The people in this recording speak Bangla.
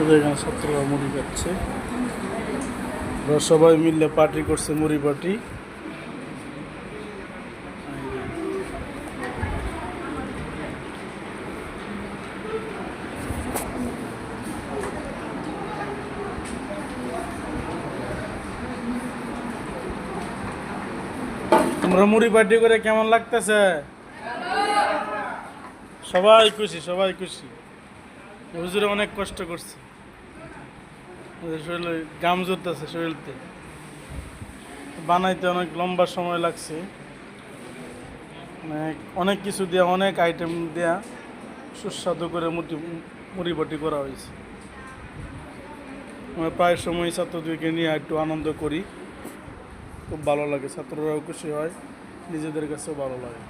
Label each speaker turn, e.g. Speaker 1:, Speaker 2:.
Speaker 1: এখানে ছাত্ররা মুড়ি খাচ্ছে। ওরা সবাই মিলে পার্টি করছে, মুড়ি পার্টি। তোমরা মুড়ি পার্টি করে কেমন লাগতেছে? সবাই খুশি, সবাই খুশি। হুজুরে অনেক কষ্ট করছে, শরীরে গাম জুড়তেছে, শরীরতে বানাইতে অনেক লম্বা সময় লাগছে। অনেক কিছু দেওয়া, অনেক আইটেম দেয়া সুস্বাদু করে মুড়ি বাটি করা হয়েছে। আমরা প্রায় সময় ছাত্রদেরকে নিয়ে একটু আনন্দ করি, খুব ভালো লাগে, ছাত্ররাও খুশি হয়, নিজেদের কাছেও ভালো লাগে।